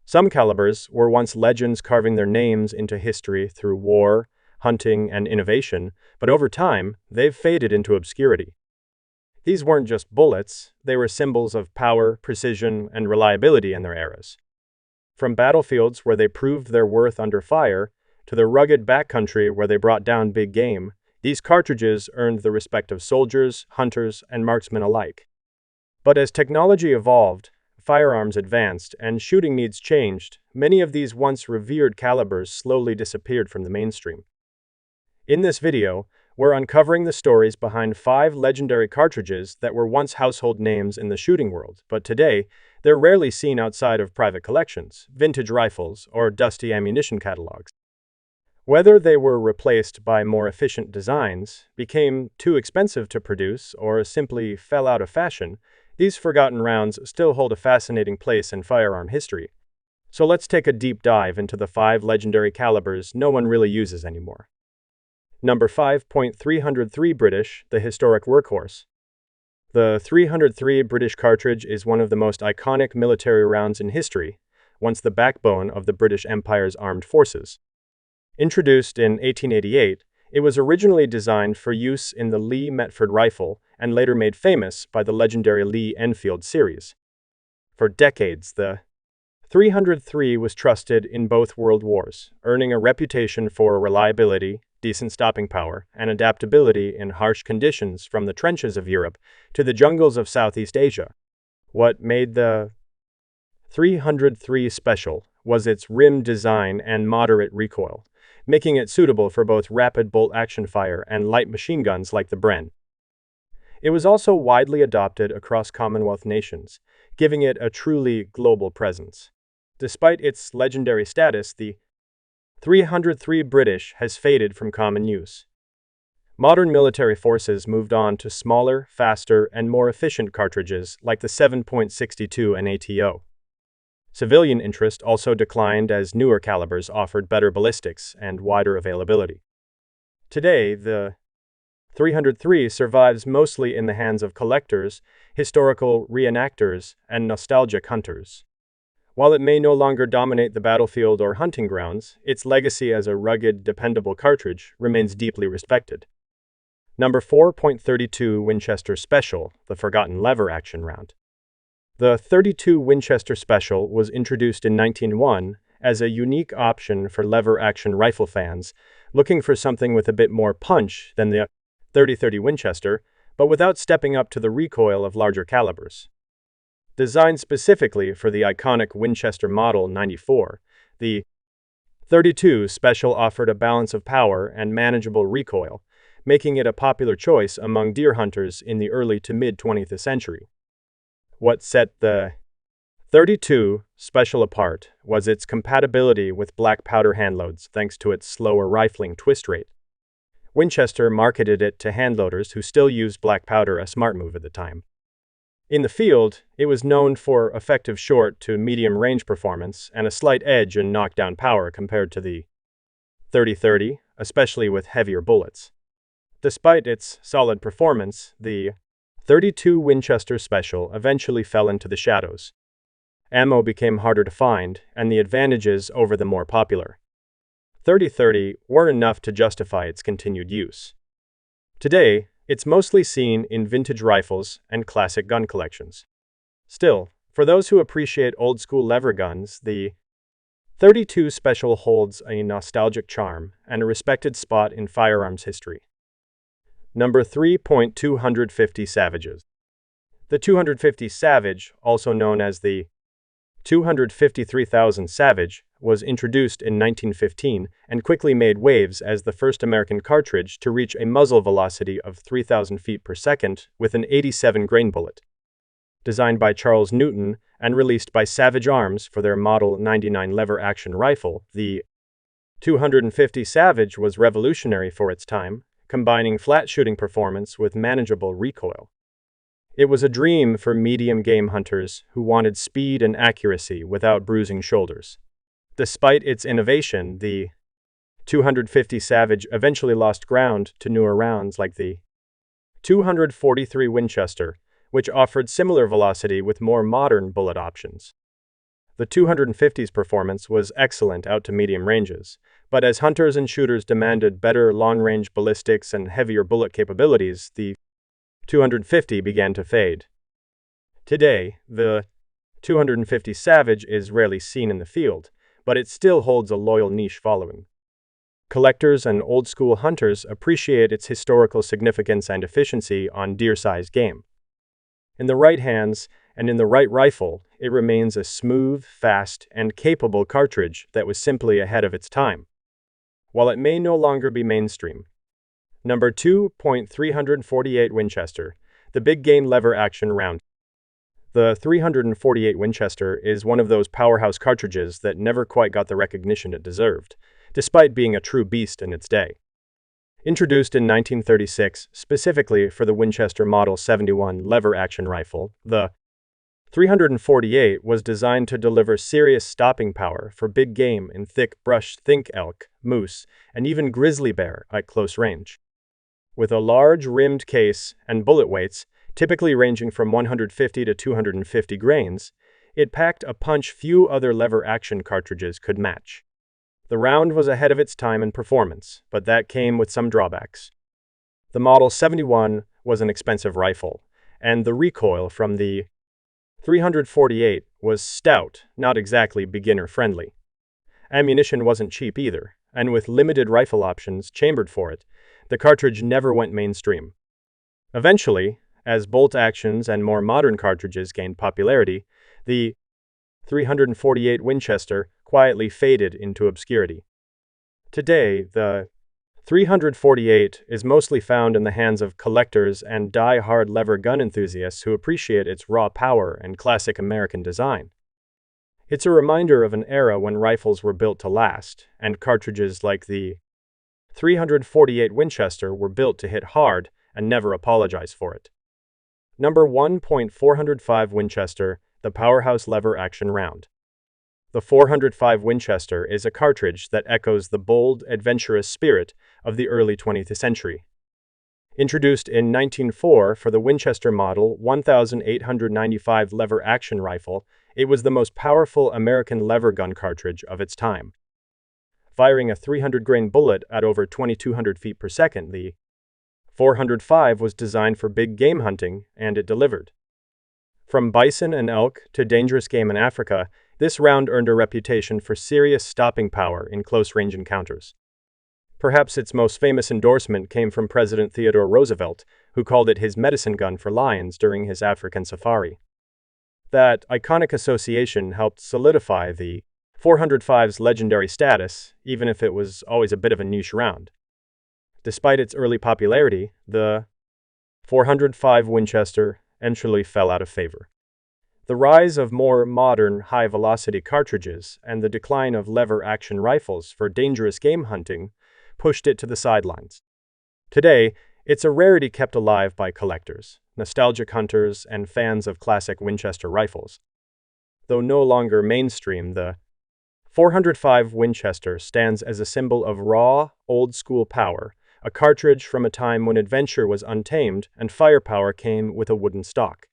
Some calibers were once legends carving their names into history through war, hunting, and innovation, but over time, they've faded into obscurity. These weren't just bullets, they were symbols of power, precision, and reliability in their eras. From battlefields where they proved their worth under fire, to the rugged backcountry where they brought down big game, these cartridges earned the respect of soldiers, hunters, and marksmen alike. But as technology evolved, firearms advanced, and shooting needs changed, many of these once revered calibers slowly disappeared from the mainstream. In this video, we're uncovering the stories behind 5 legendary cartridges that were once household names in the shooting world, but today, they're rarely seen outside of private collections, vintage rifles, or dusty ammunition catalogs. Whether they were replaced by more efficient designs, became too expensive to produce, or simply fell out of fashion, these forgotten rounds still hold a fascinating place in firearm history. So let's take a deep dive into the 5 legendary calibers no one really uses anymore. Number 5.303 British, the historic workhorse. The 303 British cartridge is one of the most iconic military rounds in history, once the backbone of the British Empire's armed forces. Introduced in 1888, it was originally designed for use in the Lee Metford rifle and later made famous by the legendary Lee Enfield series. For decades, the 303 was trusted in both world wars, earning a reputation for reliability, decent stopping power, and adaptability in harsh conditions from the trenches of Europe to the jungles of Southeast Asia. What made the 303 special was its rim design and moderate recoil, making it suitable for both rapid bolt-action fire and light machine guns like the Bren. It was also widely adopted across Commonwealth nations, giving it a truly global presence. Despite its legendary status, the 303 British has faded from common use. Modern military forces moved on to smaller, faster, and more efficient cartridges like the 7.62 and ATO. Civilian interest also declined as newer calibers offered better ballistics and wider availability. Today, the 303 survives mostly in the hands of collectors, historical reenactors, and nostalgic hunters. While it may no longer dominate the battlefield or hunting grounds, its legacy as a rugged, dependable cartridge remains deeply respected. Number 4.32 Winchester Special, the forgotten lever-action round. The .32 Winchester Special was introduced in 1901 as a unique option for lever-action rifle fans looking for something with a bit more punch than the .30 Winchester, but without stepping up to the recoil of larger calibers. Designed specifically for the iconic Winchester Model 94, the .32 Special offered a balance of power and manageable recoil, making it a popular choice among deer hunters in the early to mid-20th century. What set the .32 Special apart was its compatibility with black powder handloads thanks to its slower rifling twist rate. Winchester marketed it to handloaders who still used black powder, a smart move at the time. In the field, it was known for effective short to medium range performance and a slight edge in knockdown power compared to the .30, especially with heavier bullets. Despite its solid performance, the .32 Winchester Special eventually fell into the shadows. Ammo became harder to find, and the advantages over the more popular .30 weren't enough to justify its continued use. Today, it's mostly seen in vintage rifles and classic gun collections. Still, for those who appreciate old-school lever guns, the .32 Special holds a nostalgic charm and a respected spot in firearms history. Number 3.250 Savages. The 250 Savage, also known as the 253,000 Savage, was introduced in 1915 and quickly made waves as the first American cartridge to reach a muzzle velocity of 3,000 feet per second with an 87-grain bullet. Designed by Charles Newton and released by Savage Arms for their Model 99 lever-action rifle, the 250 Savage was revolutionary for its time, combining flat shooting performance with manageable recoil. It was a dream for medium game hunters who wanted speed and accuracy without bruising shoulders. Despite its innovation, the 250 Savage eventually lost ground to newer rounds like the 243 Winchester, which offered similar velocity with more modern bullet options. The 250's performance was excellent out to medium ranges, but as hunters and shooters demanded better long-range ballistics and heavier bullet capabilities, the 250 began to fade. Today, the 250 Savage is rarely seen in the field, but it still holds a loyal niche following. Collectors and old-school hunters appreciate its historical significance and efficiency on deer-sized game. In the right hands and in the right rifle, it remains a smooth, fast, and capable cartridge that was simply ahead of its time. While it may no longer be mainstream. Number 2. 348 Winchester, the big game lever-action round. The 348 Winchester is one of those powerhouse cartridges that never quite got the recognition it deserved, despite being a true beast in its day. Introduced in 1936 specifically for the Winchester Model 71 lever-action rifle, the 348 was designed to deliver serious stopping power for big game in thick brush. Think elk, moose, and even grizzly bear at close range. With a large rimmed case and bullet weights, typically ranging from 150 to 250 grains, it packed a punch few other lever-action cartridges could match. The round was ahead of its time in performance, but that came with some drawbacks. The Model 71 was an expensive rifle, and the recoil from the 348 was stout, not exactly beginner-friendly. Ammunition wasn't cheap either, and with limited rifle options chambered for it, the cartridge never went mainstream. Eventually, as bolt actions and more modern cartridges gained popularity, the 348 Winchester quietly faded into obscurity. Today, the 348 is mostly found in the hands of collectors and die-hard lever gun enthusiasts who appreciate its raw power and classic American design. It's a reminder of an era when rifles were built to last, and cartridges like the 348 Winchester were built to hit hard and never apologize for it. Number 1. 405 Winchester, the powerhouse lever-action round. The 405 Winchester is a cartridge that echoes the bold, adventurous spirit of the early 20th century. Introduced in 1904 for the Winchester Model 1895 lever-action rifle, it was the most powerful American lever gun cartridge of its time. Firing a 300-grain bullet at over 2,200 feet per second, the 405 was designed for big game hunting, and it delivered. From bison and elk to dangerous game in Africa, this round earned a reputation for serious stopping power in close-range encounters. Perhaps its most famous endorsement came from President Theodore Roosevelt, who called it his medicine gun for lions during his African safari. That iconic association helped solidify the 405's legendary status, even if it was always a bit of a niche round. Despite its early popularity, the 405 Winchester eventually fell out of favor. The rise of more modern, high-velocity cartridges and the decline of lever-action rifles for dangerous game hunting pushed it to the sidelines. Today, it's a rarity kept alive by collectors, nostalgic hunters, and fans of classic Winchester rifles. Though no longer mainstream, the 405 Winchester stands as a symbol of raw, old-school power, a cartridge from a time when adventure was untamed and firepower came with a wooden stock.